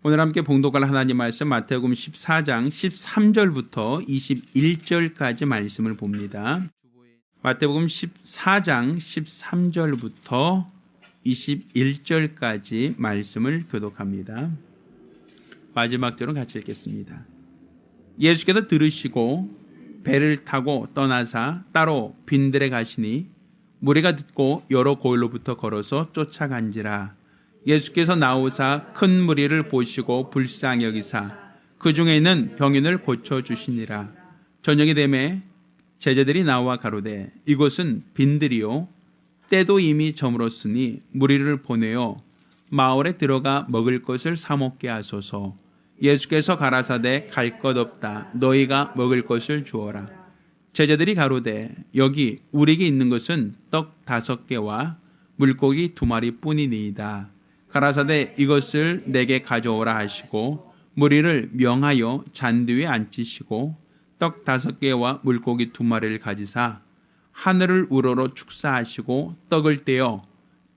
오늘 함께 봉독할 하나님 말씀 마태복음 14장 13절부터 21절까지 말씀을 봅니다. 마태복음 14장 13절부터 21절까지 말씀을 교독합니다. 마지막 절은 같이 읽겠습니다. 예수께서 들으시고 배를 타고 떠나사 따로 빈들에 가시니 무리가 듣고 여러 고을로부터 걸어서 쫓아간지라. 예수께서 나오사 큰 무리를 보시고 불쌍히 여기사 그 중에 있는 병인을 고쳐주시니라. 저녁이 되매 제자들이 나와 가로되 이곳은 빈들이요 때도 이미 저물었으니 무리를 보내어 마을에 들어가 먹을 것을 사 먹게 하소서. 예수께서 가라사대 갈 것 없다. 너희가 먹을 것을 주어라. 제자들이 가로되 여기 우리에게 있는 것은 떡 5개와 물고기 2마리 뿐이니이다. 가라사대 이것을 내게 가져오라 하시고 무리를 명하여 잔디 위에 앉히시고 떡 5개와 물고기 2마리를 가지사 하늘을 우러러 축사하시고 떡을 떼어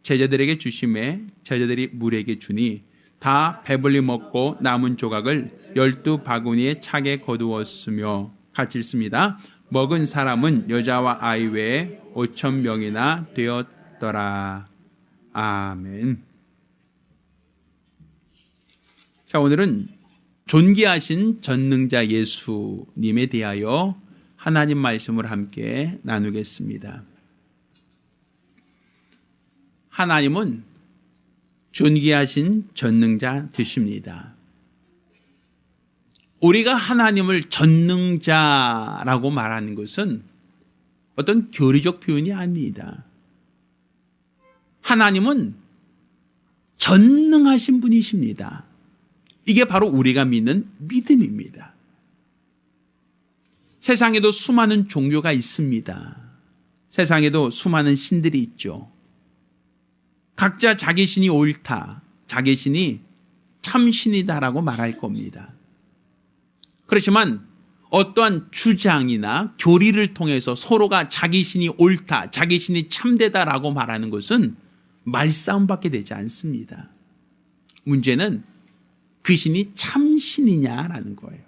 제자들에게 주시매 제자들이 무리에게 주니 다 배불리 먹고 남은 조각을 12바구니에 차게 거두었으며. 같이 읽습니다. 먹은 사람은 여자와 아이 외에 5,000명이나 되었더라. 아멘. 자, 오늘은 존귀하신 전능자 예수님에 대하여 하나님 말씀을 함께 나누겠습니다. 하나님은 존귀하신 전능자 되십니다. 우리가 하나님을 전능자라고 말하는 것은 어떤 교리적 표현이 아닙니다. 하나님은 전능하신 분이십니다. 이게 바로 우리가 믿는 믿음입니다. 세상에도 수많은 종교가 있습니다. 세상에도 수많은 신들이 있죠. 각자 자기 신이 옳다, 자기 신이 참신이다라고 말할 겁니다. 그렇지만 어떠한 주장이나 교리를 통해서 서로가 자기 신이 옳다, 자기 신이 참되다라고 말하는 것은 말싸움밖에 되지 않습니다. 문제는 그 신이 참신이냐라는 거예요.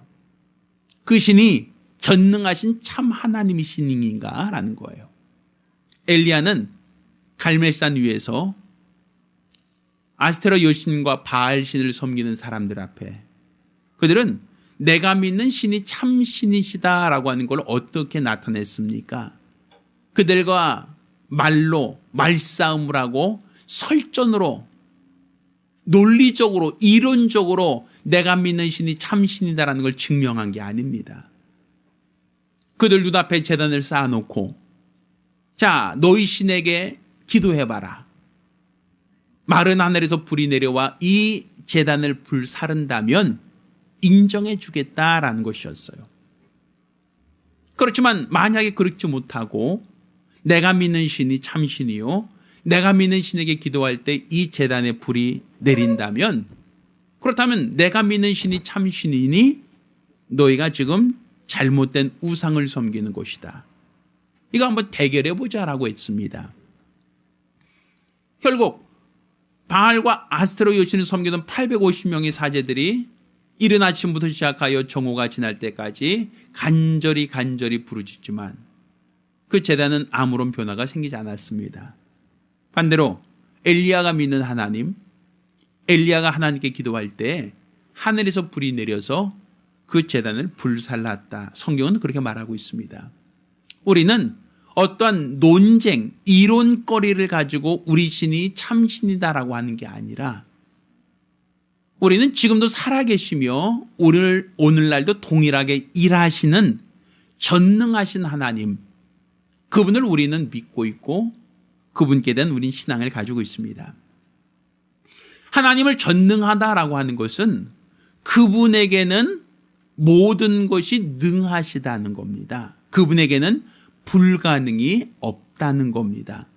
그 신이 전능하신 참 하나님이 신인가라는 거예요. 엘리야는 갈멜산 위에서 아스테로 여신과 바알 신을 섬기는 사람들 앞에 그들은 내가 믿는 신이 참신이시다라고 하는 걸 어떻게 나타냈습니까? 그들과 말로 말싸움을 하고 설전으로 논리적으로 이론적으로 내가 믿는 신이 참신이다라는 걸 증명한 게 아닙니다. 그들 눈앞에 제단을 쌓아놓고 자, 너희 신에게 기도해봐라. 마른 하늘에서 불이 내려와 이 제단을 불사른다면 인정해 주겠다라는 것이었어요. 그렇지만 만약에 그렇지 못하고 내가 믿는 신이 참신이요 내가 믿는 신에게 기도할 때 이 제단에 불이 내린다면 그렇다면 내가 믿는 신이 참신이니 너희가 지금 잘못된 우상을 섬기는 것이다. 이거 한번 대결해 보자라고 했습니다. 결국 바알과 아스테로 여신을 섬기던 850명의 사제들이 이른 아침부터 시작하여 정오가 지날 때까지 간절히 부르짖지만 그 제단은 아무런 변화가 생기지 않았습니다. 반대로 엘리야가 믿는 하나님, 엘리야가 하나님께 기도할 때 하늘에서 불이 내려서 그 제단을 불살랐다. 성경은 그렇게 말하고 있습니다. 우리는 어떠한 논쟁, 이론거리를 가지고 우리 신이 참신이다라고 하는 게 아니라 우리는 지금도 살아계시며 오늘날도 동일하게 일하시는 전능하신 하나님, 그분을 우리는 믿고 있고 그분께 대한 우린 신앙을 가지고 있습니다. 하나님을 전능하다라고 하는 것은 그분에게는 모든 것이 능하시다는 겁니다. 그분에게는 불가능이 없다는 겁니다.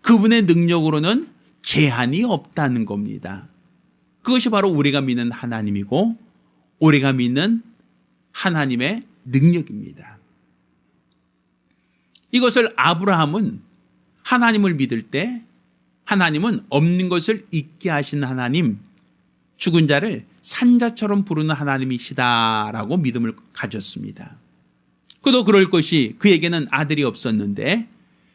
그분의 능력으로는 제한이 없다는 겁니다. 그것이 바로 우리가 믿는 하나님이고 우리가 믿는 하나님의 능력입니다. 이것을 아브라함은 하나님을 믿을 때 하나님은 없는 것을 있게 하신 하나님, 죽은 자를 산자처럼 부르는 하나님이시다라고 믿음을 가졌습니다. 그도 그럴 것이 그에게는 아들이 없었는데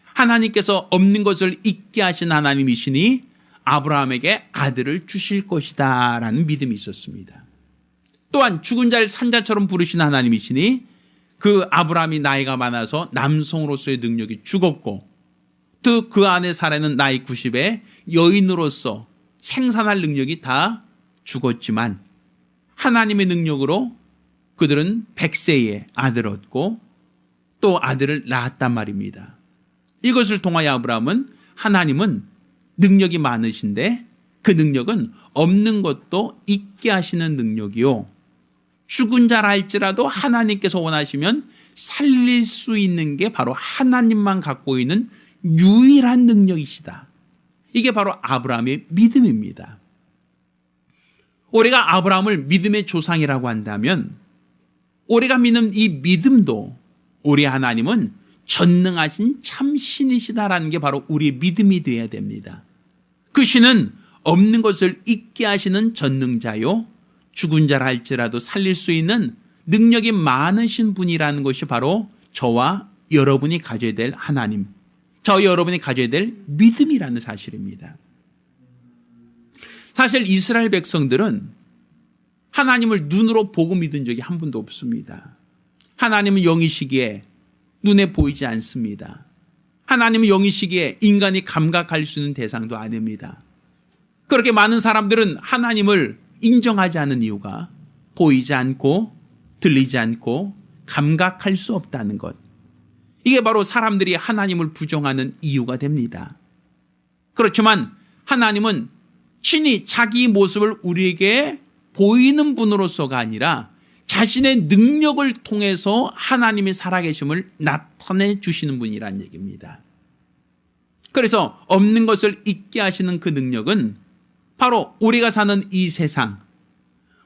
하나님께서 없는 것을 있게 하신 하나님이시니 아브라함에게 아들을 주실 것이다 라는 믿음이 있었습니다. 또한 죽은 자를 산자처럼 부르신 하나님이시니 그 아브라함이 나이가 많아서 남성으로서의 능력이 죽었고 또 그 안에 살아있는 나이 90에 여인으로서 생산할 능력이 다 죽었지만 하나님의 능력으로 그들은 100세에 아들을 얻고 또 아들을 낳았단 말입니다. 이것을 통하여 아브라함은 하나님은 능력이 많으신데 그 능력은 없는 것도 있게 하시는 능력이요. 죽은 자라 할지라도 하나님께서 원하시면 살릴 수 있는 게 바로 하나님만 갖고 있는 유일한 능력이시다. 이게 바로 아브라함의 믿음입니다. 우리가 아브라함을 믿음의 조상이라고 한다면 우리가 믿는 이 믿음도 우리 하나님은 전능하신 참 신이시다라는 게 바로 우리의 믿음이 되어야 됩니다. 그 신은 없는 것을 있게 하시는 전능자요, 죽은 자라 할지라도 살릴 수 있는 능력이 많으신 분이라는 것이 바로 저와 여러분이 가져야 될 하나님, 저와 여러분이 가져야 될 믿음이라는 사실입니다. 사실 이스라엘 백성들은 하나님을 눈으로 보고 믿은 적이 한 번도 없습니다. 하나님은 영이시기에 눈에 보이지 않습니다. 하나님은 영이시기에 인간이 감각할 수 있는 대상도 아닙니다. 그렇게 많은 사람들은 하나님을 인정하지 않는 이유가 보이지 않고 들리지 않고 감각할 수 없다는 것. 이게 바로 사람들이 하나님을 부정하는 이유가 됩니다. 그렇지만 하나님은 친히 자기 모습을 우리에게 보이는 분으로서가 아니라 자신의 능력을 통해서 하나님의 살아계심을 나타내 주시는 분이라는 얘기입니다. 그래서 없는 것을 있게 하시는 그 능력은 바로 우리가 사는 이 세상,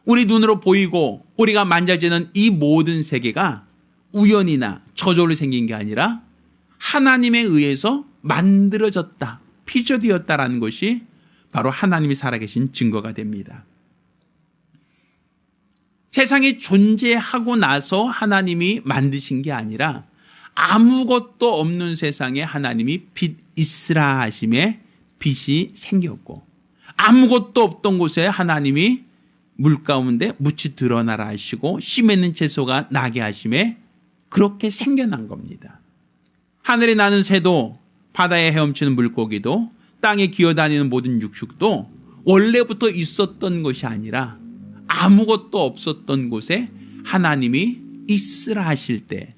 우리 눈으로 보이고 우리가 만져지는 이 모든 세계가 우연이나 저절로 생긴 게 아니라 하나님에 의해서 만들어졌다, 피조되었다라는 것이 바로 하나님이 살아계신 증거가 됩니다. 세상이 존재하고 나서 하나님이 만드신 게 아니라 아무것도 없는 세상에 하나님이 빛 있으라 하심에 빛이 생겼고 아무것도 없던 곳에 하나님이 물 가운데 묻이 드러나라 하시고 씨 맺는 채소가 나게 하심에 그렇게 생겨난 겁니다. 하늘에 나는 새도 바다에 헤엄치는 물고기도 땅에 기어다니는 모든 육축도 원래부터 있었던 것이 아니라 아무것도 없었던 곳에 하나님이 있으라 하실 때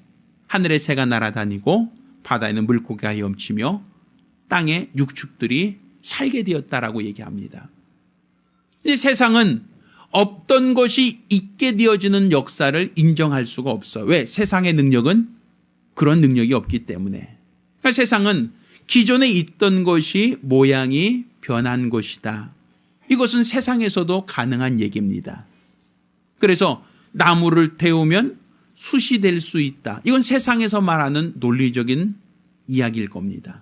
하늘의 새가 날아다니고 바다에는 물고기가 헤엄치며 땅의 육축들이 살게 되었다라고 얘기합니다. 이 세상은 없던 것이 있게 되어지는 역사를 인정할 수가 없어요. 왜? 세상의 능력은 그런 능력이 없기 때문에. 그러니까 세상은 기존에 있던 것이 모양이 변한 것이다. 이것은 세상에서도 가능한 얘기입니다. 그래서 나무를 태우면 숯이 될 수 있다. 이건 세상에서 말하는 논리적인 이야기일 겁니다.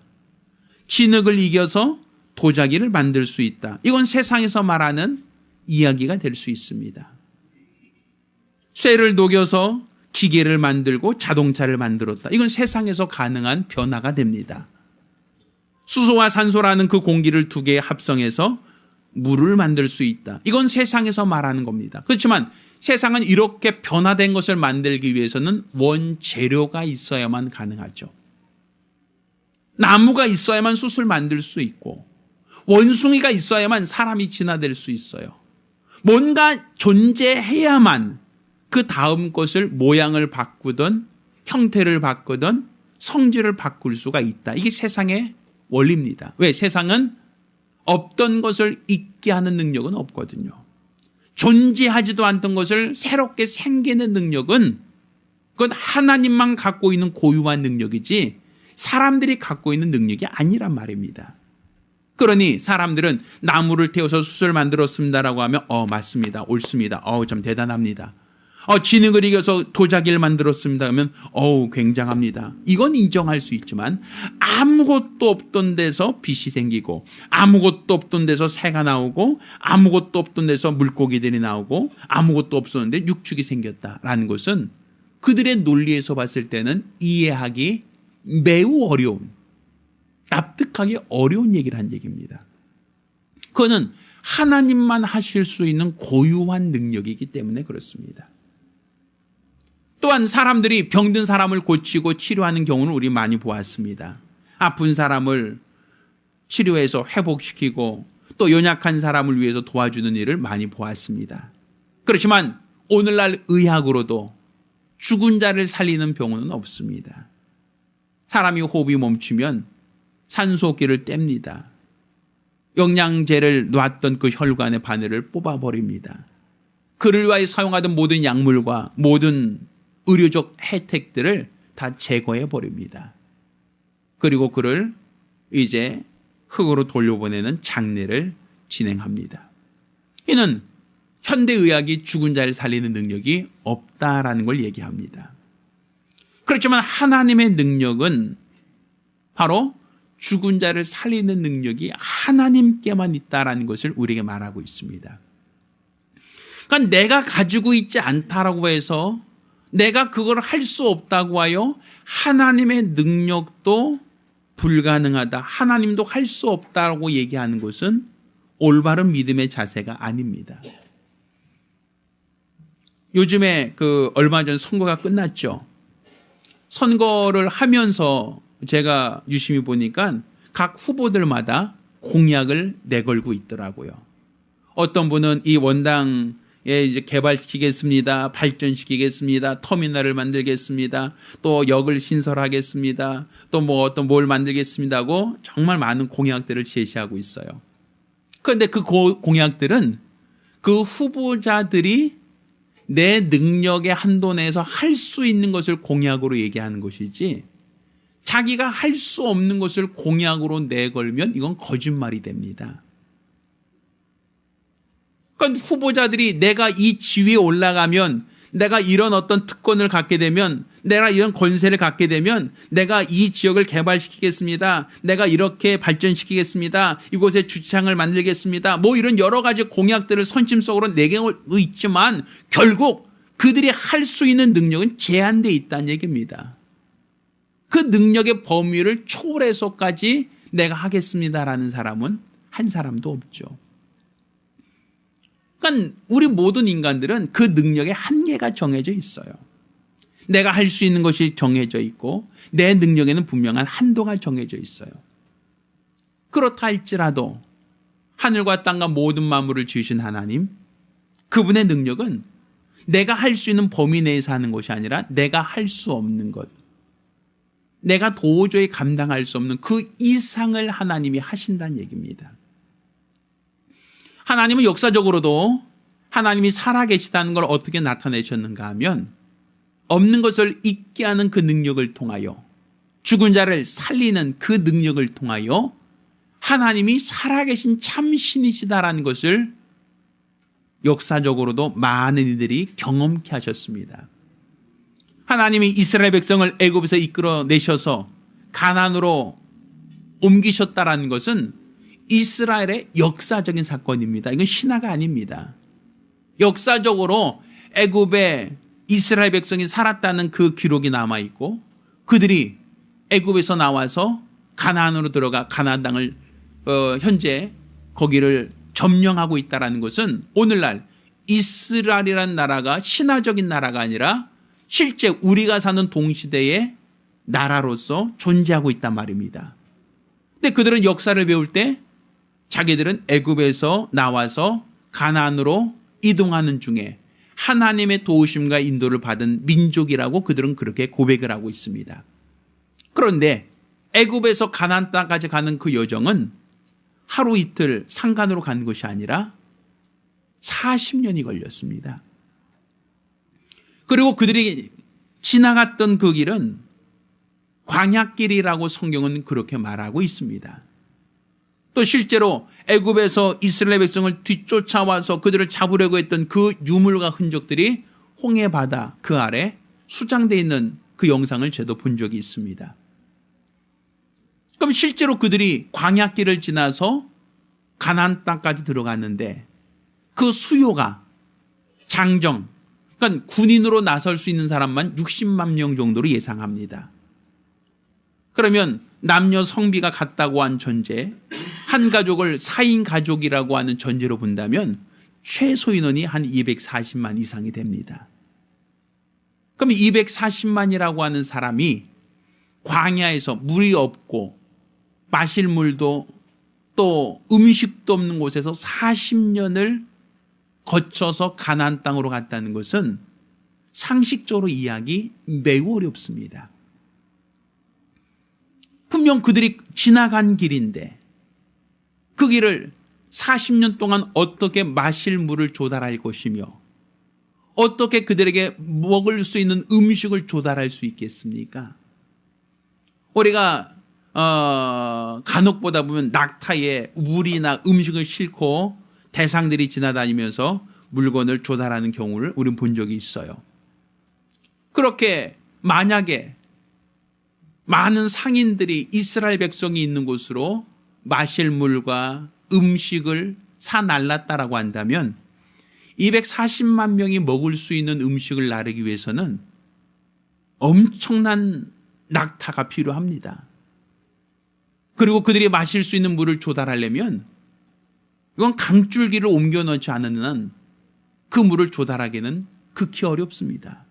진흙을 이겨서 도자기를 만들 수 있다. 이건 세상에서 말하는 이야기가 될 수 있습니다. 쇠를 녹여서 기계를 만들고 자동차를 만들었다. 이건 세상에서 가능한 변화가 됩니다. 수소와 산소라는 그 공기를 두 개 합성해서 물을 만들 수 있다. 이건 세상에서 말하는 겁니다. 그렇지만 세상은 이렇게 변화된 것을 만들기 위해서는 원재료가 있어야만 가능하죠. 나무가 있어야만 숯을 만들 수 있고 원숭이가 있어야만 사람이 진화될 수 있어요. 뭔가 존재해야만 그 다음 것을 모양을 바꾸든 형태를 바꾸든 성질을 바꿀 수가 있다. 이게 세상의 원리입니다. 왜? 세상은 없던 것을 있게 하는 능력은 없거든요. 존재하지도 않던 것을 새롭게 생기는 능력은 그건 하나님만 갖고 있는 고유한 능력이지 사람들이 갖고 있는 능력이 아니란 말입니다. 그러니 사람들은 나무를 태워서 숯을 만들었습니다라고 하면 맞습니다. 옳습니다. 참 대단합니다. 진흙을 이겨서 도자기를 만들었습니다 하면 굉장합니다. 이건 인정할 수 있지만 아무것도 없던 데서 빛이 생기고 아무것도 없던 데서 새가 나오고 아무것도 없던 데서 물고기들이 나오고 아무것도 없었는데 육축이 생겼다라는 것은 그들의 논리에서 봤을 때는 이해하기 매우 어려운, 납득하기 어려운 얘기를 한 얘기입니다. 그거는 하나님만 하실 수 있는 고유한 능력이기 때문에 그렇습니다. 또한 사람들이 병든 사람을 고치고 치료하는 경우는 우리 많이 보았습니다. 아픈 사람을 치료해서 회복시키고 또 연약한 사람을 위해서 도와주는 일을 많이 보았습니다. 그렇지만 오늘날 의학으로도 죽은 자를 살리는 병원은 없습니다. 사람이 호흡이 멈추면 산소기를 뗍니다. 영양제를 놨던 그 혈관의 바늘을 뽑아버립니다. 그를 위하여 사용하던 모든 약물과 모든 의료적 혜택들을 다 제거해 버립니다. 그리고 그를 이제 흙으로 돌려보내는 장례를 진행합니다. 이는 현대의학이 죽은 자를 살리는 능력이 없다라는 걸 얘기합니다. 그렇지만 하나님의 능력은 바로 죽은 자를 살리는 능력이 하나님께만 있다라는 것을 우리에게 말하고 있습니다. 그러니까 내가 가지고 있지 않다라고 해서 내가 그걸 할 수 없다고 하여 하나님의 능력도 불가능하다, 하나님도 할 수 없다고 얘기하는 것은 올바른 믿음의 자세가 아닙니다. 요즘에 얼마 전 선거가 끝났죠. 선거를 하면서 제가 유심히 보니까 각 후보들마다 공약을 내걸고 있더라고요. 어떤 분은 이 원당에 이제 개발시키겠습니다, 발전시키겠습니다, 터미널을 만들겠습니다, 또 역을 신설하겠습니다, 또 뭘 만들겠습니다 하고 정말 많은 공약들을 제시하고 있어요. 그런데 그 공약들은 그 후보자들이 내 능력의 한도 내에서 할 수 있는 것을 공약으로 얘기하는 것이지, 자기가 할 수 없는 것을 공약으로 내걸면 이건 거짓말이 됩니다. 그러니까 후보자들이 내가 이 지위에 올라가면, 내가 이런 어떤 특권을 갖게 되면, 내가 이런 권세를 갖게 되면 내가 이 지역을 개발시키겠습니다, 내가 이렇게 발전시키겠습니다, 이곳에 주차장을 만들겠습니다, 이런 여러 가지 공약들을 선심속으로 내걸고 있지만 결국 그들이 할 수 있는 능력은 제한되어 있다는 얘기입니다. 그 능력의 범위를 초월해서까지 내가 하겠습니다라는 사람은 한 사람도 없죠. 그러니까 우리 모든 인간들은 그 능력의 한계가 정해져 있어요. 내가 할 수 있는 것이 정해져 있고 내 능력에는 분명한 한도가 정해져 있어요. 그렇다 할지라도 하늘과 땅과 모든 만물을 지으신 하나님, 그분의 능력은 내가 할 수 있는 범위 내에서 하는 것이 아니라 내가 할 수 없는 것, 내가 도저히 감당할 수 없는 그 이상을 하나님이 하신다는 얘기입니다. 하나님은 역사적으로도 하나님이 살아계시다는 걸 어떻게 나타내셨는가 하면, 없는 것을 있게 하는 그 능력을 통하여, 죽은 자를 살리는 그 능력을 통하여 하나님이 살아계신 참 신이시다라는 것을 역사적으로도 많은 이들이 경험케 하셨습니다. 하나님이 이스라엘 백성을 애굽에서 이끌어내셔서 가나안으로 옮기셨다라는 것은 이스라엘의 역사적인 사건입니다. 이건 신화가 아닙니다. 역사적으로 애굽에 이스라엘 백성이 살았다는 그 기록이 남아있고, 그들이 애굽에서 나와서 가나안으로 들어가 가나안 땅을 현재 거기를 점령하고 있다는 것은 오늘날 이스라엘이라는 나라가 신화적인 나라가 아니라 실제 우리가 사는 동시대의 나라로서 존재하고 있단 말입니다. 근데 그들은 역사를 배울 때 자기들은 애굽에서 나와서 가나안으로 이동하는 중에 하나님의 도우심과 인도를 받은 민족이라고 그들은 그렇게 고백을 하고 있습니다. 그런데 애굽에서 가나안 땅까지 가는 그 여정은 하루 이틀 상간으로 간 것이 아니라 40년이 걸렸습니다. 그리고 그들이 지나갔던 그 길은 광야길이라고 성경은 그렇게 말하고 있습니다. 또 실제로 애굽에서 이스라엘 백성을 뒤쫓아와서 그들을 잡으려고 했던 그 유물과 흔적들이 홍해 바다 그 아래 수장되어 있는 그 영상을 저도 본 적이 있습니다. 그럼 실제로 그들이 광야길을 지나서 가나안 땅까지 들어갔는데 그 수요가 장정, 그러니까 군인으로 나설 수 있는 사람만 60만 명 정도로 예상합니다. 그러면 남녀 성비가 같다고 한 전제, 한 가족을 4인 가족이라고 하는 전제로 본다면 최소 인원이 한 240만 이상이 됩니다. 그럼 240만이라고 하는 사람이 광야에서 물이 없고 마실 물도 또 음식도 없는 곳에서 40년을 거쳐서 가나안 땅으로 갔다는 것은 상식적으로 이해하기 매우 어렵습니다. 분명 그들이 지나간 길인데 그 길을 40년 동안 어떻게 마실 물을 조달할 것이며 어떻게 그들에게 먹을 수 있는 음식을 조달할 수 있겠습니까? 우리가 간혹 보다 보면 낙타에 물이나 음식을 싣고 대상들이 지나다니면서 물건을 조달하는 경우를 우리는 본 적이 있어요. 그렇게 만약에 많은 상인들이 이스라엘 백성이 있는 곳으로 마실 물과 음식을 사날랐다라고 한다면 240만 명이 먹을 수 있는 음식을 나르기 위해서는 엄청난 낙타가 필요합니다. 그리고 그들이 마실 수 있는 물을 조달하려면 이건 강줄기를 옮겨 놓지 않는 한 그 물을 조달하기는 극히 어렵습니다.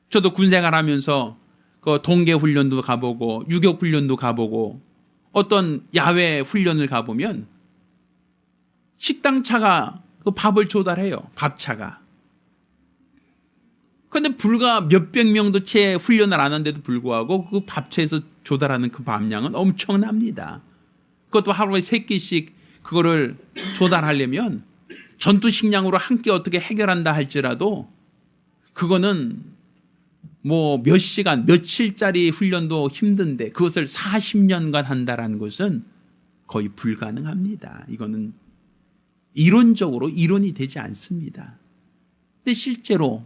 저도 군생활 하면서 그 동계 훈련도 가보고 유격 훈련도 가보고 어떤 야외 훈련을 가보면 식당차가 그 밥을 조달해요. 밥차가. 그런데 불과 몇백 명도 채 훈련을 안 하는데도 불구하고 그 밥차에서 조달하는 그 밥량은 엄청납니다. 그것도 하루에 3끼씩 그거를 조달하려면 전투 식량으로 한 끼 어떻게 해결한다 할지라도 그거는 뭐 몇 시간, 며칠짜리 훈련도 힘든데 그것을 40년간 한다라는 것은 거의 불가능합니다. 이거는 이론적으로 이론이 되지 않습니다. 근데 실제로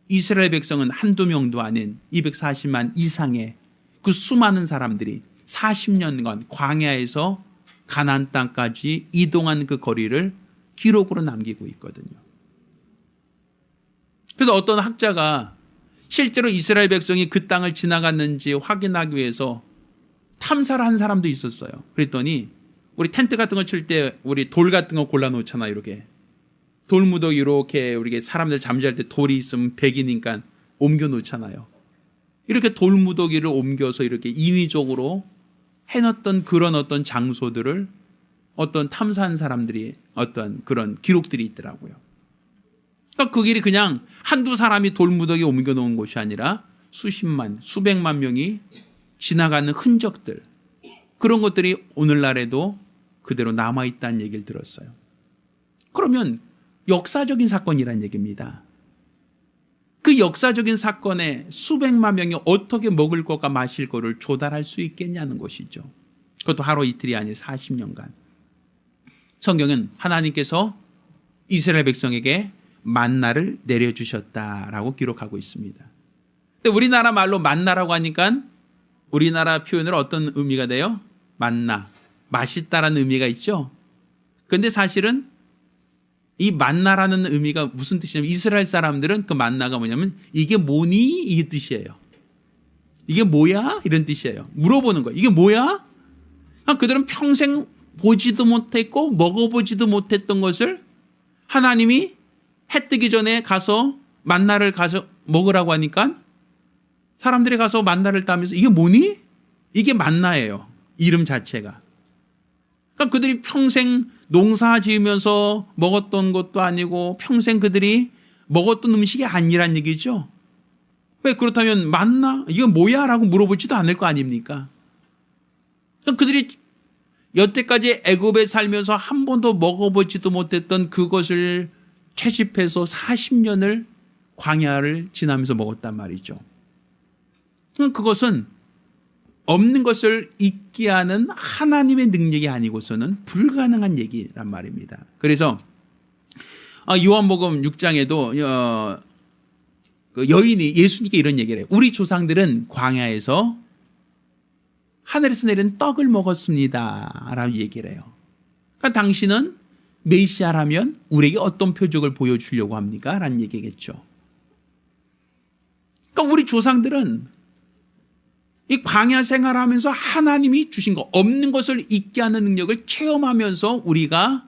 이스라엘 백성은 한두 명도 아닌 240만 이상의 그 수많은 사람들이 40년간 광야에서 가나안 땅까지 이동한 그 거리를 기록으로 남기고 있거든요. 그래서 어떤 학자가 실제로 이스라엘 백성이 그 땅을 지나갔는지 확인하기 위해서 탐사를 한 사람도 있었어요. 그랬더니 우리 텐트 같은 거 칠 때 우리 돌 같은 거 골라놓잖아. 이렇게 돌무더기 이렇게 우리 사람들 잠잘 때 돌이 있으면 백이니까 옮겨 놓잖아요. 이렇게 돌무더기를 옮겨서 이렇게 인위적으로 해놨던 그런 어떤 장소들을 어떤 탐사한 사람들이 어떤 그런 기록들이 있더라고요. 그러니까 그 길이 그냥 한두 사람이 돌무더기 옮겨 놓은 곳이 아니라 수십만, 수백만 명이 지나가는 흔적들, 그런 것들이 오늘날에도 그대로 남아있다는 얘기를 들었어요. 그러면 역사적인 사건이란 얘기입니다. 그 역사적인 사건에 수백만 명이 어떻게 먹을 것과 마실 것을 조달할 수 있겠냐는 것이죠. 그것도 하루 이틀이 아닌 40년간. 성경은 하나님께서 이스라엘 백성에게 만나를 내려주셨다라고 기록하고 있습니다. 근데 우리나라 말로 만나라고 하니까 우리나라 표현으로 어떤 의미가 돼요? 만나, 맛있다라는 의미가 있죠. 그런데 사실은 이 만나라는 의미가 무슨 뜻이냐면 이스라엘 사람들은 그 만나가 뭐냐면 이게 뭐니? 이 뜻이에요. 이게 뭐야? 이런 뜻이에요. 물어보는 거예요. 이게 뭐야? 그들은 평생 보지도 못했고 먹어보지도 못했던 것을 하나님이 해 뜨기 전에 가서 만나를 가서 먹으라고 하니까 사람들이 가서 만나를 따면서 이게 뭐니? 이게 만나예요. 이름 자체가. 그러니까 그들이 평생 농사 지으면서 먹었던 것도 아니고 평생 그들이 먹었던 음식이 아니란 얘기죠. 왜 그렇다면 만나? 이거 뭐야? 라고 물어보지도 않을 거 아닙니까? 그러니까 그들이 여태까지 애굽에 살면서 한 번도 먹어보지도 못했던 그것을 채집해서 40년을 광야를 지나면서 먹었단 말이죠. 그것은 없는 것을 있게 하는 하나님의 능력이 아니고서는 불가능한 얘기란 말입니다. 그래서 요한복음 6장에도 그 여인이 예수님께 이런 얘기를 해요. 우리 조상들은 광야에서 하늘에서 내린 떡을 먹었습니다 라고 얘기를 해요. 그러니까 당신은 메시아라면 우리에게 어떤 표적을 보여주려고 합니까? 라는 얘기겠죠. 그러니까 우리 조상들은 이 광야 생활하면서 하나님이 주신 거, 없는 것을 잊게 하는 능력을 체험하면서 우리가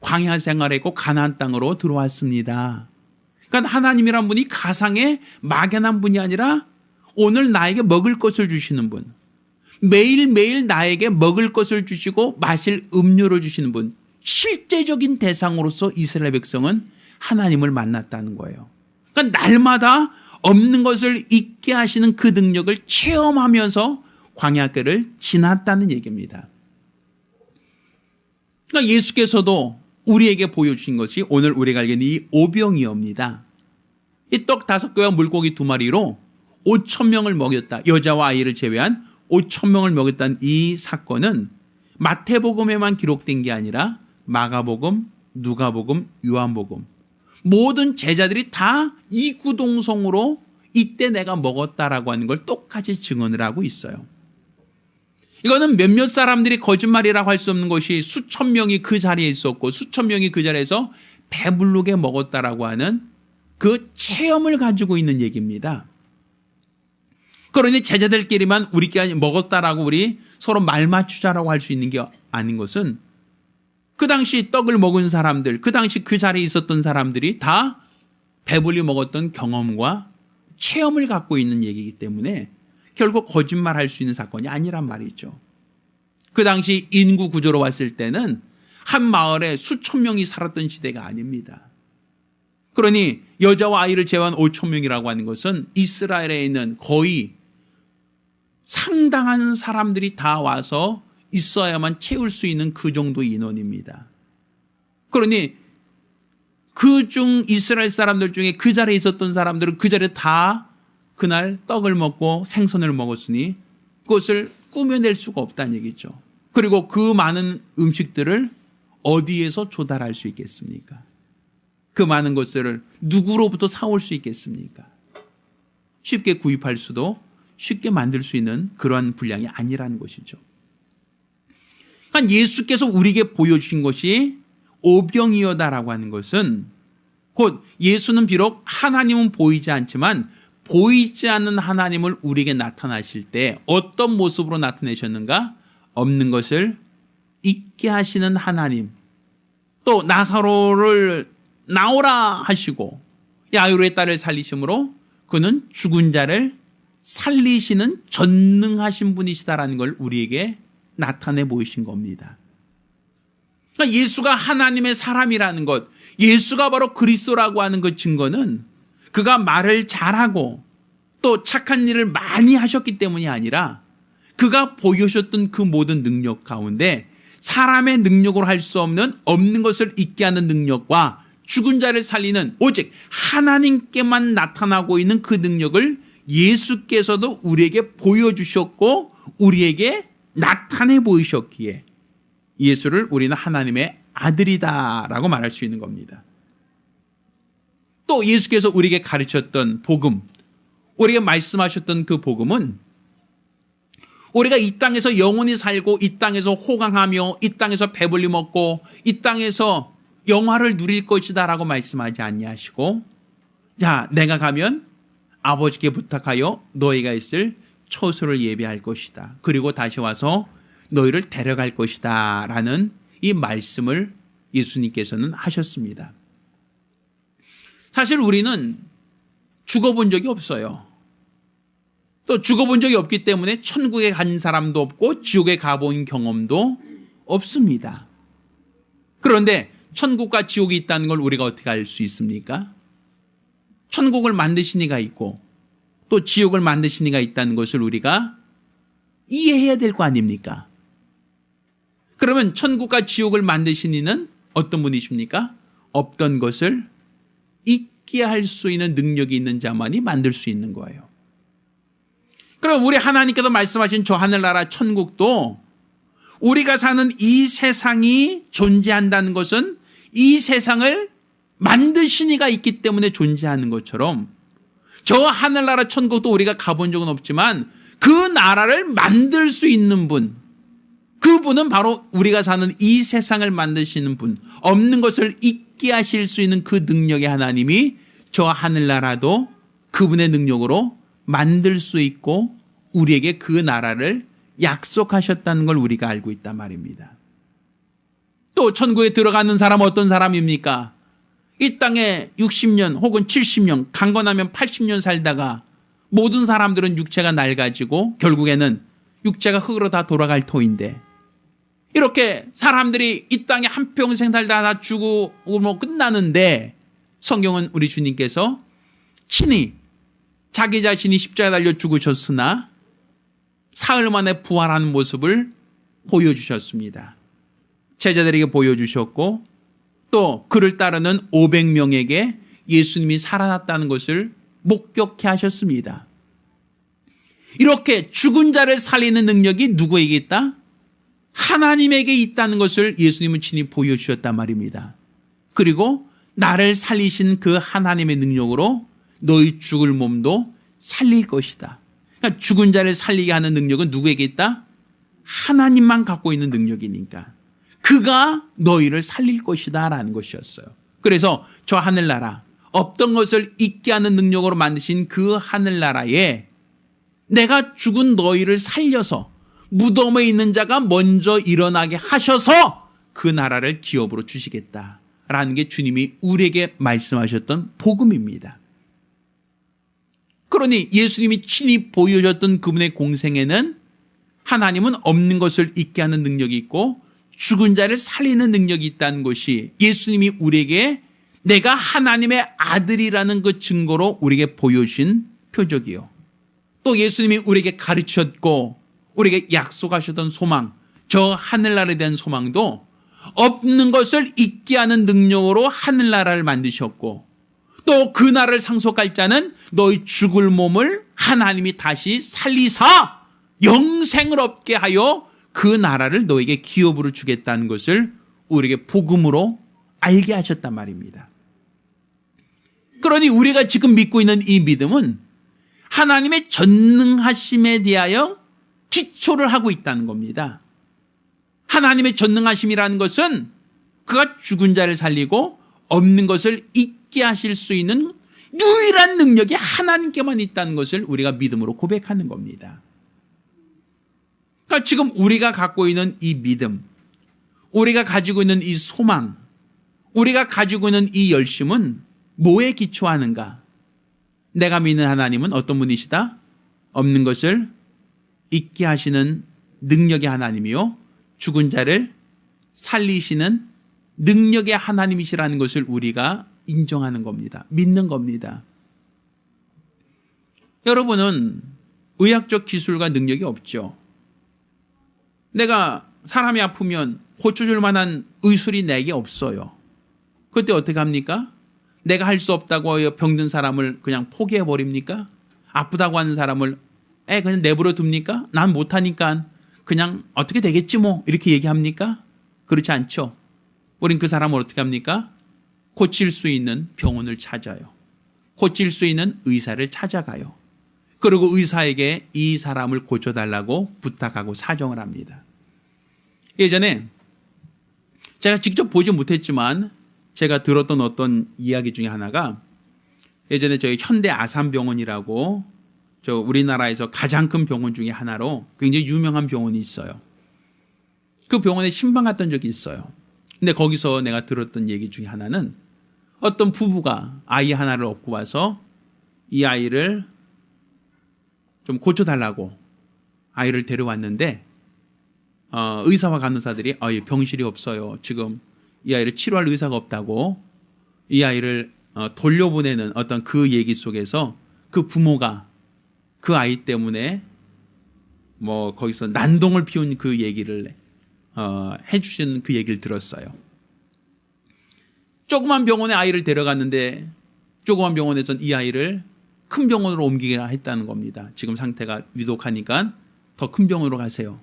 광야 생활했고 가나안 땅으로 들어왔습니다. 그러니까 하나님이란 분이 가상의 막연한 분이 아니라 오늘 나에게 먹을 것을 주시는 분, 매일매일 나에게 먹을 것을 주시고 마실 음료를 주시는 분, 실제적인 대상으로서 이스라엘 백성은 하나님을 만났다는 거예요. 그러니까 날마다 없는 것을 잊게 하시는 그 능력을 체험하면서 광야길을 지났다는 얘기입니다. 그러니까 예수께서도 우리에게 보여주신 것이 오늘 우리가 알게 된 이 오병이어입니다. 이 떡 5개와 물고기 2마리로 5,000명을 먹였다. 여자와 아이를 제외한 5,000명을 먹였다는 이 사건은 마태복음에만 기록된 게 아니라 마가복음, 누가복음, 요한복음 모든 제자들이 다 이구동성으로 이때 내가 먹었다라고 하는 걸 똑같이 증언을 하고 있어요. 이거는 몇몇 사람들이 거짓말이라고 할 수 없는 것이 수천 명이 그 자리에 있었고 수천 명이 그 자리에서 배부르게 먹었다라고 하는 그 체험을 가지고 있는 얘기입니다. 그러니 제자들끼리만 우리끼리 먹었다라고 우리 서로 말 맞추자라고 할 수 있는 게 아닌 것은 그 당시 떡을 먹은 사람들, 그 당시 그 자리에 있었던 사람들이 다 배불리 먹었던 경험과 체험을 갖고 있는 얘기이기 때문에 결국 거짓말할 수 있는 사건이 아니란 말이죠. 그 당시 인구 구조로 봤을 때는 한 마을에 수천 명이 살았던 시대가 아닙니다. 그러니 여자와 아이를 제외한 5천 명이라고 하는 것은 이스라엘에 있는 거의 상당한 사람들이 다 와서 있어야만 채울 수 있는 그 정도 인원입니다. 그러니 그중 이스라엘 사람들 중에 그 자리에 있었던 사람들은 그 자리에 다 그날 떡을 먹고 생선을 먹었으니 그것을 꾸며낼 수가 없다는 얘기죠. 그리고 그 많은 음식들을 어디에서 조달할 수 있겠습니까? 그 많은 것들을 누구로부터 사올 수 있겠습니까? 쉽게 구입할 수도 쉽게 만들 수 있는 그러한 분량이 아니라는 것이죠. 그러니까 예수께서 우리에게 보여주신 것이 오병이어다라고 하는 것은 곧 예수는 비록 하나님은 보이지 않지만 보이지 않는 하나님을 우리에게 나타나실 때 어떤 모습으로 나타내셨는가? 없는 것을 있게 하시는 하나님, 또 나사로를 나오라 하시고 야이로의 딸을 살리심으로 그는 죽은 자를 살리시는 전능하신 분이시다라는 걸 우리에게 나타내 보이신 겁니다. 그러니까 예수가 하나님의 사람이라는 것, 예수가 바로 그리스도라고 하는 그 증거는 그가 말을 잘하고 또 착한 일을 많이 하셨기 때문이 아니라 그가 보여주셨던 그 모든 능력 가운데 사람의 능력으로 할 수 없는 것을 잊게 하는 능력과 죽은 자를 살리는 오직 하나님께만 나타나고 있는 그 능력을 예수께서도 우리에게 보여주셨고 우리에게 나타내 보이셨기에 예수를 우리는 하나님의 아들이다라고 말할 수 있는 겁니다. 또 예수께서 우리에게 가르쳤던 복음, 우리에게 말씀하셨던 그 복음은 우리가 이 땅에서 영원히 살고 이 땅에서 호강하며 이 땅에서 배불리 먹고 이 땅에서 영화를 누릴 것이다 라고 말씀하지 아니하시고 자 내가 가면 아버지께 부탁하여 너희가 있을 처소를 예비할 것이다. 그리고 다시 와서 너희를 데려갈 것이다 라는 이 말씀을 예수님께서는 하셨습니다. 사실 우리는 죽어본 적이 없어요. 또 죽어본 적이 없기 때문에 천국에 간 사람도 없고 지옥에 가본 경험도 없습니다. 그런데 천국과 지옥이 있다는 걸 우리가 어떻게 알 수 있습니까? 천국을 만드신 이가 있고 또 지옥을 만드신 이가 있다는 것을 우리가 이해해야 될 거 아닙니까? 그러면 천국과 지옥을 만드신 이는 어떤 분이십니까? 없던 것을 있게 할 수 있는 능력이 있는 자만이 만들 수 있는 거예요. 그럼 우리 하나님께서 말씀하신 저 하늘나라 천국도 우리가 사는 이 세상이 존재한다는 것은 이 세상을 만드신 이가 있기 때문에 존재하는 것처럼 저 하늘나라 천국도 우리가 가본 적은 없지만 그 나라를 만들 수 있는 분, 그분은 바로 우리가 사는 이 세상을 만드시는 분, 없는 것을 있게 하실 수 있는 그 능력의 하나님이 저 하늘나라도 그분의 능력으로 만들 수 있고 우리에게 그 나라를 약속하셨다는 걸 우리가 알고 있단 말입니다. 또 천국에 들어가는 사람은 어떤 사람입니까? 이 땅에 60년 혹은 70년, 강건하면 80년 살다가 모든 사람들은 육체가 낡아지고 결국에는 육체가 흙으로 다 돌아갈 터인데, 이렇게 사람들이 이 땅에 한평생 살다 다 죽고 뭐 끝나는데, 성경은 우리 주님께서 친히 자기 자신이 십자가에 달려 죽으셨으나 사흘 만에 부활하는 모습을 보여주셨습니다. 제자들에게 보여주셨고 또 그를 따르는 500명에게 예수님이 살아났다는 것을 목격해 하셨습니다. 이렇게 죽은 자를 살리는 능력이 누구에게 있다? 하나님에게 있다는 것을 예수님은 친히 보여주셨단 말입니다. 그리고 나를 살리신 그 하나님의 능력으로 너희 죽을 몸도 살릴 것이다. 그러니까 죽은 자를 살리게 하는 능력은 누구에게 있다? 하나님만 갖고 있는 능력이니까 그가 너희를 살릴 것이다 라는 것이었어요. 그래서 저 하늘나라, 없던 것을 있게 하는 능력으로 만드신 그 하늘나라에 내가 죽은 너희를 살려서 무덤에 있는 자가 먼저 일어나게 하셔서 그 나라를 기업으로 주시겠다라는 게 주님이 우리에게 말씀하셨던 복음입니다. 그러니 예수님이 친히 보여줬던 그분의 공생에는 하나님은 없는 것을 있게 하는 능력이 있고 죽은 자를 살리는 능력이 있다는 것이 예수님이 우리에게 내가 하나님의 아들이라는 그 증거로 우리에게 보여주신 표적이요. 또 예수님이 우리에게 가르쳤고 우리에게 약속하셨던 소망, 저 하늘나라에 대한 소망도 없는 것을 있게 하는 능력으로 하늘나라를 만드셨고 또 그 나라를 상속할 자는 너희 죽을 몸을 하나님이 다시 살리사 영생을 얻게 하여 그 나라를 너에게 기업으로 주겠다는 것을 우리에게 복음으로 알게 하셨단 말입니다. 그러니 우리가 지금 믿고 있는 이 믿음은 하나님의 전능하심에 대하여 기초를 하고 있다는 겁니다. 하나님의 전능하심이라는 것은 그가 죽은 자를 살리고 없는 것을 있게 하실 수 있는 유일한 능력이 하나님께만 있다는 것을 우리가 믿음으로 고백하는 겁니다. 그러니까 지금 우리가 갖고 있는 이 믿음, 우리가 가지고 있는 이 소망, 우리가 가지고 있는 이 열심은 뭐에 기초하는가? 내가 믿는 하나님은 어떤 분이시다? 없는 것을 있게 하시는 능력의 하나님이요, 죽은 자를 살리시는 능력의 하나님이시라는 것을 우리가 인정하는 겁니다. 믿는 겁니다. 여러분은 의학적 기술과 능력이 없죠. 내가 사람이 아프면 고쳐줄 만한 의술이 내게 없어요. 그때 어떻게 합니까? 내가 할 수 없다고 병든 사람을 그냥 포기해버립니까? 아프다고 하는 사람을 그냥 내버려 둡니까? 난 못하니까 그냥 어떻게 되겠지 뭐 이렇게 얘기합니까? 그렇지 않죠. 우린 그 사람을 어떻게 합니까? 고칠 수 있는 병원을 찾아요. 고칠 수 있는 의사를 찾아가요. 그리고 의사에게 이 사람을 고쳐달라고 부탁하고 사정을 합니다. 예전에 제가 직접 보지 못했지만 제가 들었던 어떤 이야기 중에 하나가, 예전에 저희 현대 아산병원이라고 저 우리나라에서 가장 큰 병원 중에 하나로 굉장히 유명한 병원이 있어요. 그 병원에 신방 갔던 적이 있어요. 근데 거기서 내가 들었던 얘기 중에 하나는 어떤 부부가 아이 하나를 얻고 와서 이 아이를 좀 고쳐달라고 아이를 데려왔는데 의사와 간호사들이 병실이 없어요. 지금 이 아이를 치료할 의사가 없다고 이 아이를 돌려보내는 어떤 그 얘기 속에서 그 부모가 그 아이 때문에 뭐 거기서 난동을 피운 그 얘기를 해주시는 그 얘기를 들었어요. 조그만 병원에 아이를 데려갔는데 조그만 병원에선 이 아이를 큰 병원으로 옮기게 했다는 겁니다. 지금 상태가 위독하니까 더 큰 병원으로 가세요.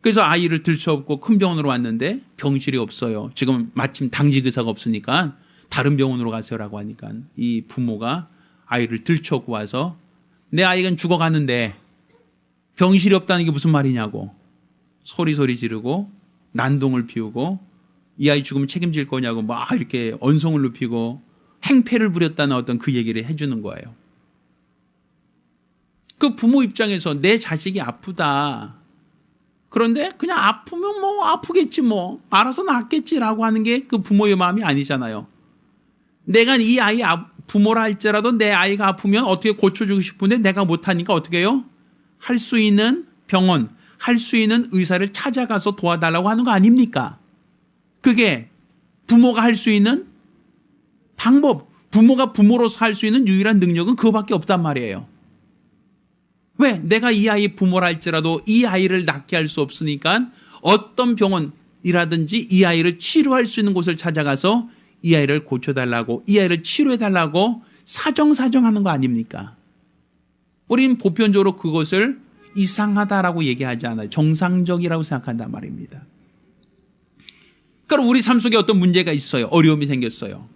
그래서 아이를 들쳐업고 큰 병원으로 왔는데 병실이 없어요. 지금 마침 당직 의사가 없으니까 다른 병원으로 가세요라고 하니까 이 부모가 아이를 들쳐고 와서 내 아이는 죽어가는데 병실이 없다는 게 무슨 말이냐고 소리 지르고 난동을 피우고 이 아이 죽으면 책임질 거냐고 막 이렇게 언성을 높이고 행패를 부렸다는 어떤 그 얘기를 해주는 거예요. 그 부모 입장에서 내 자식이 아프다. 그런데 그냥 아프면 뭐 아프겠지 뭐 알아서 낫겠지라고 하는 게 그 부모의 마음이 아니잖아요. 내가 이 아이 부모라 할지라도 내 아이가 아프면 어떻게 고쳐주고 싶은데 내가 못하니까 어떻게 해요? 할 수 있는 병원, 할 수 있는 의사를 찾아가서 도와달라고 하는 거 아닙니까? 그게 부모가 할 수 있는 방법, 부모가 부모로서 할 수 있는 유일한 능력은 그거밖에 없단 말이에요. 왜? 내가 이 아이의 부모라 할지라도 이 아이를 낫게 할 수 없으니까 어떤 병원이라든지 이 아이를 치료할 수 있는 곳을 찾아가서 이 아이를 고쳐달라고, 이 아이를 치료해달라고 사정하는 거 아닙니까? 우리는 보편적으로 그것을 이상하다라고 얘기하지 않아요. 정상적이라고 생각한단 말입니다. 그러니까 우리 삶 속에 어떤 문제가 있어요. 어려움이 생겼어요.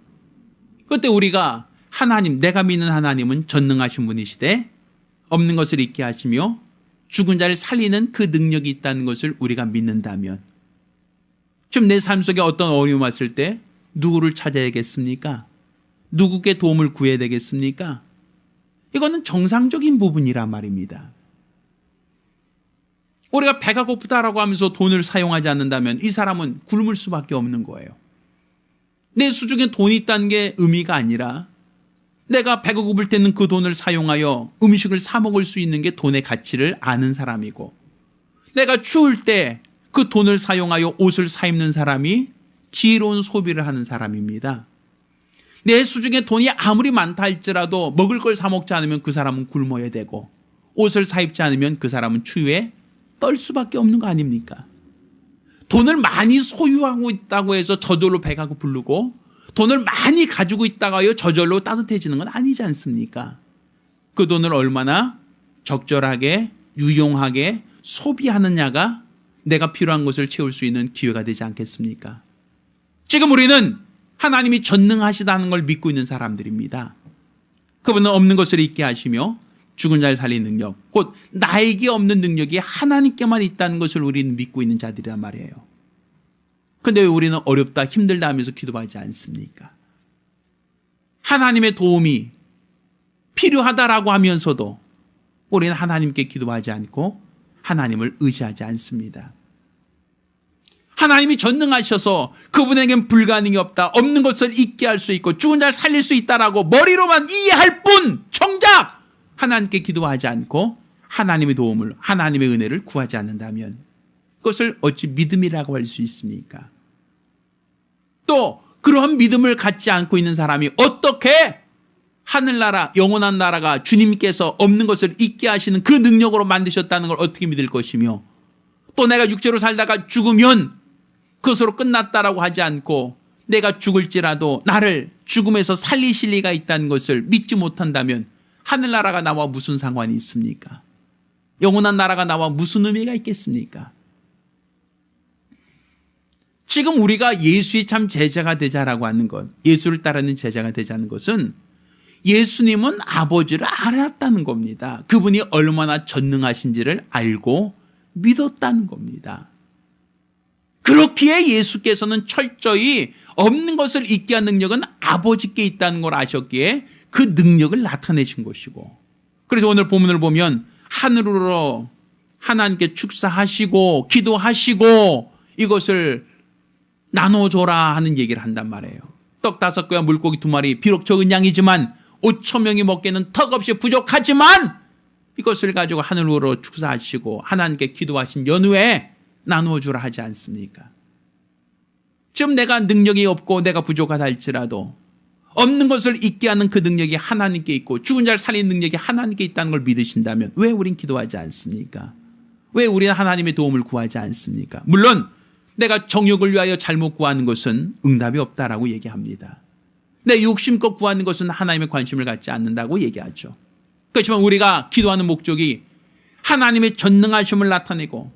그때 우리가 하나님, 내가 믿는 하나님은 전능하신 분이시되 없는 것을 있게 하시며 죽은 자를 살리는 그 능력이 있다는 것을 우리가 믿는다면 지금 내 삶 속에 어떤 어려움이 왔을 때 누구를 찾아야겠습니까? 누구께 도움을 구해야 되겠습니까? 이거는 정상적인 부분이란 말입니다. 우리가 배가 고프다라고 하면서 돈을 사용하지 않는다면 이 사람은 굶을 수밖에 없는 거예요. 내 수중에 돈이 있다는 게 의미가 아니라 내가 배가 고플 때는 그 돈을 사용하여 음식을 사 먹을 수 있는 게 돈의 가치를 아는 사람이고 내가 추울 때 그 돈을 사용하여 옷을 사 입는 사람이 지혜로운 소비를 하는 사람입니다. 내 수중에 돈이 아무리 많다 할지라도 먹을 걸 사 먹지 않으면 그 사람은 굶어야 되고 옷을 사 입지 않으면 그 사람은 추위에 떨 수밖에 없는 거 아닙니까? 돈을 많이 소유하고 있다고 해서 저절로 배가 부르고 돈을 많이 가지고 있다고 하여 저절로 따뜻해지는 건 아니지 않습니까? 그 돈을 얼마나 적절하게 유용하게 소비하느냐가 내가 필요한 것을 채울 수 있는 기회가 되지 않겠습니까? 지금 우리는 하나님이 전능하시다는 걸 믿고 있는 사람들입니다. 그분은 없는 것을 있게 하시며 죽은 자를 살리는 능력, 곧 나에게 없는 능력이 하나님께만 있다는 것을 우리는 믿고 있는 자들이란 말이에요. 그런데 왜 우리는 어렵다 힘들다 하면서 기도하지 않습니까? 하나님의 도움이 필요하다라고 하면서도 우리는 하나님께 기도하지 않고 하나님을 의지하지 않습니다. 하나님이 전능하셔서 그분에겐 불가능이 없다. 없는 것을 있게 할 수 있고 죽은 자를 살릴 수 있다라고 머리로만 이해할 뿐 정작 하나님께 기도하지 않고 하나님의 도움을 하나님의 은혜를 구하지 않는다면 그것을 어찌 믿음이라고 할 수 있습니까? 또 그러한 믿음을 갖지 않고 있는 사람이 어떻게 하늘나라 영원한 나라가 주님께서 없는 것을 있게 하시는 그 능력으로 만드셨다는 걸 어떻게 믿을 것이며 또 내가 육체로 살다가 죽으면 그것으로 끝났다라고 하지 않고 내가 죽을지라도 나를 죽음에서 살리실 리가 있다는 것을 믿지 못한다면 하늘나라가 나와 무슨 상관이 있습니까? 영원한 나라가 나와 무슨 의미가 있겠습니까? 지금 우리가 예수의 참 제자가 되자라고 하는 것, 예수를 따르는 제자가 되자는 것은 예수님은 아버지를 알았다는 겁니다. 그분이 얼마나 전능하신지를 알고 믿었다는 겁니다. 그렇기에 예수께서는 철저히 없는 것을 있게 한 능력은 아버지께 있다는 걸 아셨기에 그 능력을 나타내신 것이고 그래서 오늘 본문을 보면 하늘으로 하나님께 축사하시고 기도하시고 이것을 나눠줘라 하는 얘기를 한단 말이에요. 떡 5개와 물고기 2마리 비록 적은 양이지만 5,000명이 먹기에는 턱없이 부족하지만 이것을 가지고 하늘으로 축사하시고 하나님께 기도하신 연후에 나누어주라 하지 않습니까? 지금 내가 능력이 없고 내가 부족하다 할지라도 없는 것을 있게 하는 그 능력이 하나님께 있고 죽은 자를 살리는 능력이 하나님께 있다는 걸 믿으신다면 왜 우린 기도하지 않습니까? 왜 우리는 하나님의 도움을 구하지 않습니까? 물론 내가 정욕을 위하여 잘못 구하는 것은 응답이 없다라고 얘기합니다. 내 욕심껏 구하는 것은 하나님의 관심을 갖지 않는다고 얘기하죠. 그렇지만 우리가 기도하는 목적이 하나님의 전능하심을 나타내고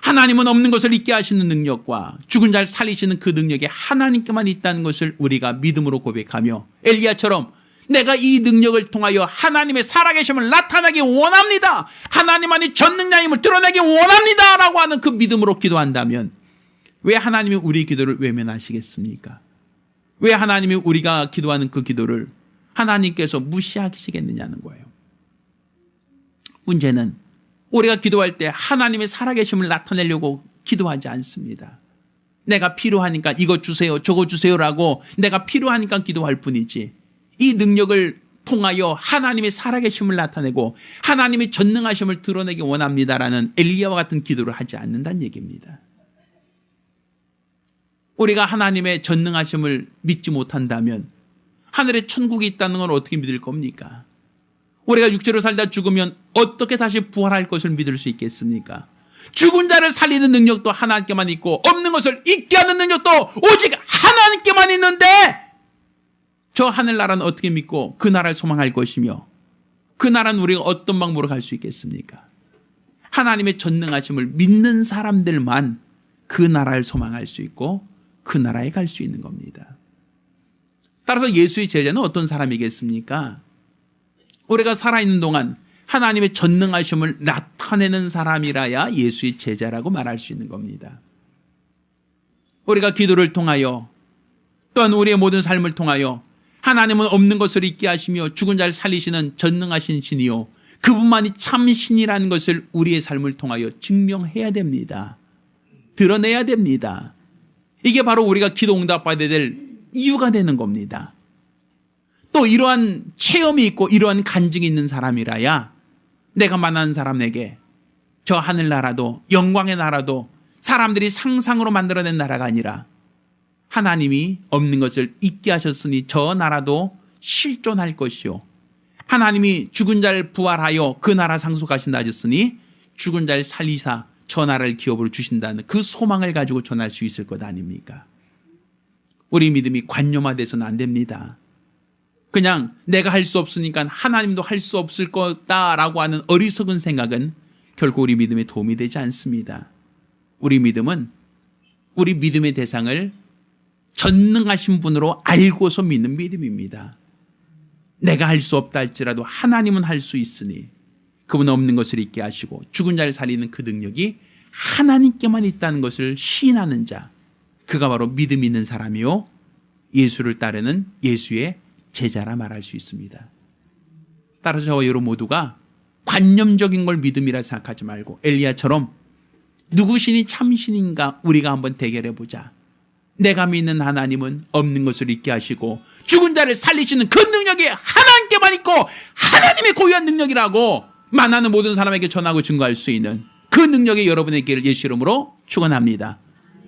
하나님은 없는 것을 있게 하시는 능력과 죽은 자를 살리시는 그 능력이 하나님께만 있다는 것을 우리가 믿음으로 고백하며 엘리야처럼 내가 이 능력을 통하여 하나님의 살아계심을 나타내기 원합니다. 하나님만이 전능자임을 드러내기 원합니다. 라고 하는 그 믿음으로 기도한다면 왜 하나님이 우리 기도를 외면하시겠습니까? 왜 하나님이 우리가 기도하는 그 기도를 하나님께서 무시하시겠느냐는 거예요. 문제는 우리가 기도할 때 하나님의 살아계심을 나타내려고 기도하지 않습니다. 내가 필요하니까 이거 주세요, 저거 주세요라고 내가 필요하니까 기도할 뿐이지, 이 능력을 통하여 하나님의 살아계심을 나타내고 하나님의 전능하심을 드러내기 원합니다라는 엘리야와 같은 기도를 하지 않는다는 얘기입니다. 우리가 하나님의 전능하심을 믿지 못한다면 하늘에 천국이 있다는 걸 어떻게 믿을 겁니까? 우리가 육체로 살다 죽으면 어떻게 다시 부활할 것을 믿을 수 있겠습니까? 죽은 자를 살리는 능력도 하나님께만 있고 없는 것을 있게 하는 능력도 오직 하나님께만 있는데 저 하늘나라는 어떻게 믿고 그 나라를 소망할 것이며 그 나라는 우리가 어떤 방법으로 갈 수 있겠습니까? 하나님의 전능하심을 믿는 사람들만 그 나라를 소망할 수 있고 그 나라에 갈 수 있는 겁니다. 따라서 예수의 제자는 어떤 사람이겠습니까? 우리가 살아있는 동안 하나님의 전능하심을 나타내는 사람이라야 예수의 제자라고 말할 수 있는 겁니다. 우리가 기도를 통하여 또한 우리의 모든 삶을 통하여 하나님은 없는 것을 있게 하시며 죽은 자를 살리시는 전능하신 신이요 그분만이 참 신이라는 것을 우리의 삶을 통하여 증명해야 됩니다. 드러내야 됩니다. 이게 바로 우리가 기도 응답받아야 될 이유가 되는 겁니다. 또 이러한 체험이 있고 이러한 간증이 있는 사람이라야 내가 만나는 사람에게 저 하늘나라도 영광의 나라도 사람들이 상상으로 만들어낸 나라가 아니라 하나님이 없는 것을 있게 하셨으니 저 나라도 실존할 것이요 하나님이 죽은 자를 부활하여 그 나라 상속하신다 하셨으니 죽은 자를 살리사 저 나라를 기업으로 주신다는 그 소망을 가지고 전할 수 있을 것 아닙니까? 우리 믿음이 관념화돼서는 안 됩니다. 그냥 내가 할 수 없으니까 하나님도 할 수 없을 거다라고 하는 어리석은 생각은 결국 우리 믿음에 도움이 되지 않습니다. 우리 믿음은 우리 믿음의 대상을 전능하신 분으로 알고서 믿는 믿음입니다. 내가 할 수 없다 할지라도 하나님은 할 수 있으니 그분은 없는 것을 있게 하시고 죽은 자를 살리는 그 능력이 하나님께만 있다는 것을 시인하는 자, 그가 바로 믿음 있는 사람이요 예수를 따르는 예수의 제자라 말할 수 있습니다. 따라서 저와 여러분 모두가 관념적인 걸 믿음이라 생각하지 말고 엘리야처럼 누구신이 참신인가 우리가 한번 대결해 보자. 내가 믿는 하나님은 없는 것을 있게 하시고 죽은 자를 살리시는 그 능력이 하나님께만 있고 하나님의 고유한 능력이라고 만나는 모든 사람에게 전하고 증거할 수 있는 그 능력이 여러분에게 예수 이름으로 축원합니다.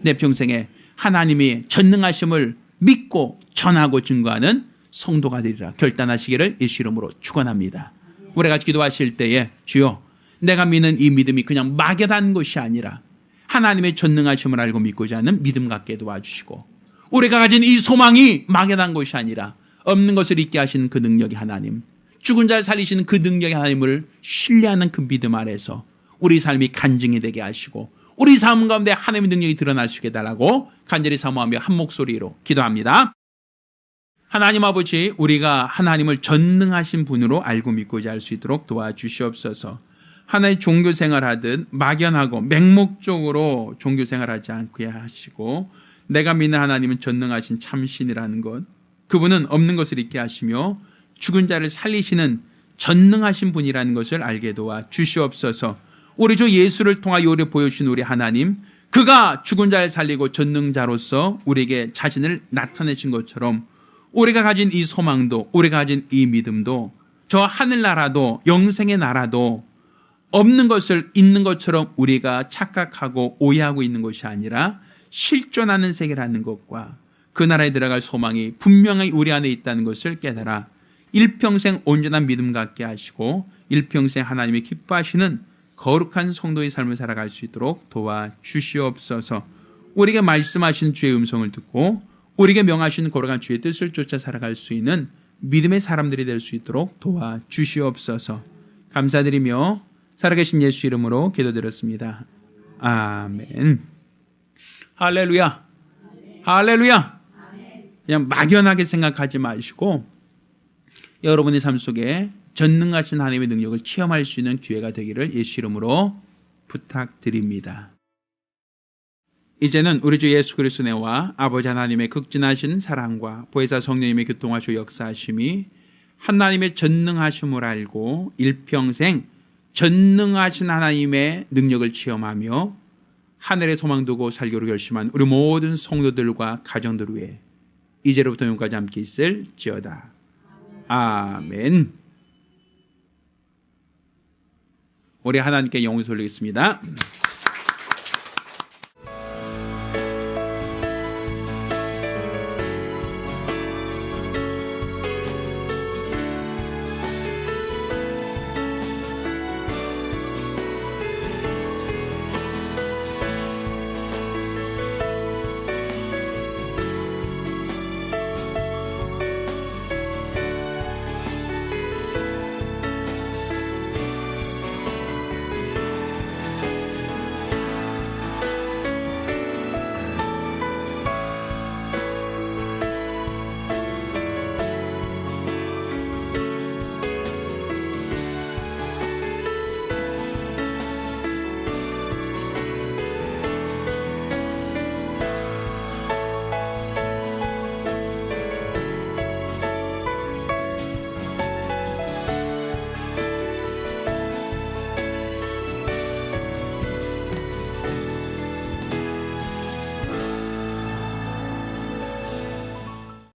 내 평생에 하나님이 전능하심을 믿고 전하고 증거하는 성도가 되리라 결단하시기를 예수 이름으로 축원합니다. 우리가 기도하실 때에 주여 내가 믿는 이 믿음이 그냥 막연한 것이 아니라 하나님의 전능하심을 알고 믿고자 하는 믿음 갖게 도와주시고 우리가 가진 이 소망이 막연한 것이 아니라 없는 것을 있게 하시는 그 능력이 하나님, 죽은 자를 살리시는 그 능력이 하나님을 신뢰하는 그 믿음 아래서 우리 삶이 간증이 되게 하시고 우리 삶 가운데 하나님의 능력이 드러날 수 있게 해달라고 간절히 사모하며 한 목소리로 기도합니다. 하나님 아버지, 우리가 하나님을 전능하신 분으로 알고 믿고자 할 수 있도록 도와주시옵소서. 하나의 종교생활하듯 막연하고 맹목적으로 종교생활하지 않게 하시고 내가 믿는 하나님은 전능하신 참신이라는 것, 그분은 없는 것을 있게 하시며 죽은 자를 살리시는 전능하신 분이라는 것을 알게 도와주시옵소서. 우리 주 예수를 통하여 우리 보여주신 우리 하나님, 그가 죽은 자를 살리고 전능자로서 우리에게 자신을 나타내신 것처럼 우리가 가진 이 소망도 우리가 가진 이 믿음도 저 하늘나라도 영생의 나라도 없는 것을 있는 것처럼 우리가 착각하고 오해하고 있는 것이 아니라 실존하는 세계라는 것과 그 나라에 들어갈 소망이 분명히 우리 안에 있다는 것을 깨달아 일평생 온전한 믿음 갖게 하시고 일평생 하나님이 기뻐하시는 거룩한 성도의 삶을 살아갈 수 있도록 도와주시옵소서. 우리에게 말씀하신 주의 음성을 듣고 우리에게 명하신 거룩한 주의 뜻을 쫓아 살아갈 수 있는 믿음의 사람들이 될 수 있도록 도와주시옵소서. 감사드리며 살아계신 예수 이름으로 기도드렸습니다. 아멘. 할렐루야. 할렐루야. 그냥 막연하게 생각하지 마시고 여러분의 삶 속에 전능하신 하나님의 능력을 체험할 수 있는 기회가 되기를 예수 이름으로 부탁드립니다. 이제는 우리 주 예수 그리스도의 은혜와 아버지 하나님의 극진하신 사랑과 보혜사 성령님의 교통하시고 역사하심이 하나님의 전능하심을 알고 일평생 전능하신 하나님의 능력을 체험하며 하늘에 소망 두고 살기로 결심한 우리 모든 성도들과 가정들 위해 이제로부터永까지 함께 있을지어다. 아멘. 우리 하나님께 영광을 돌리겠습니다.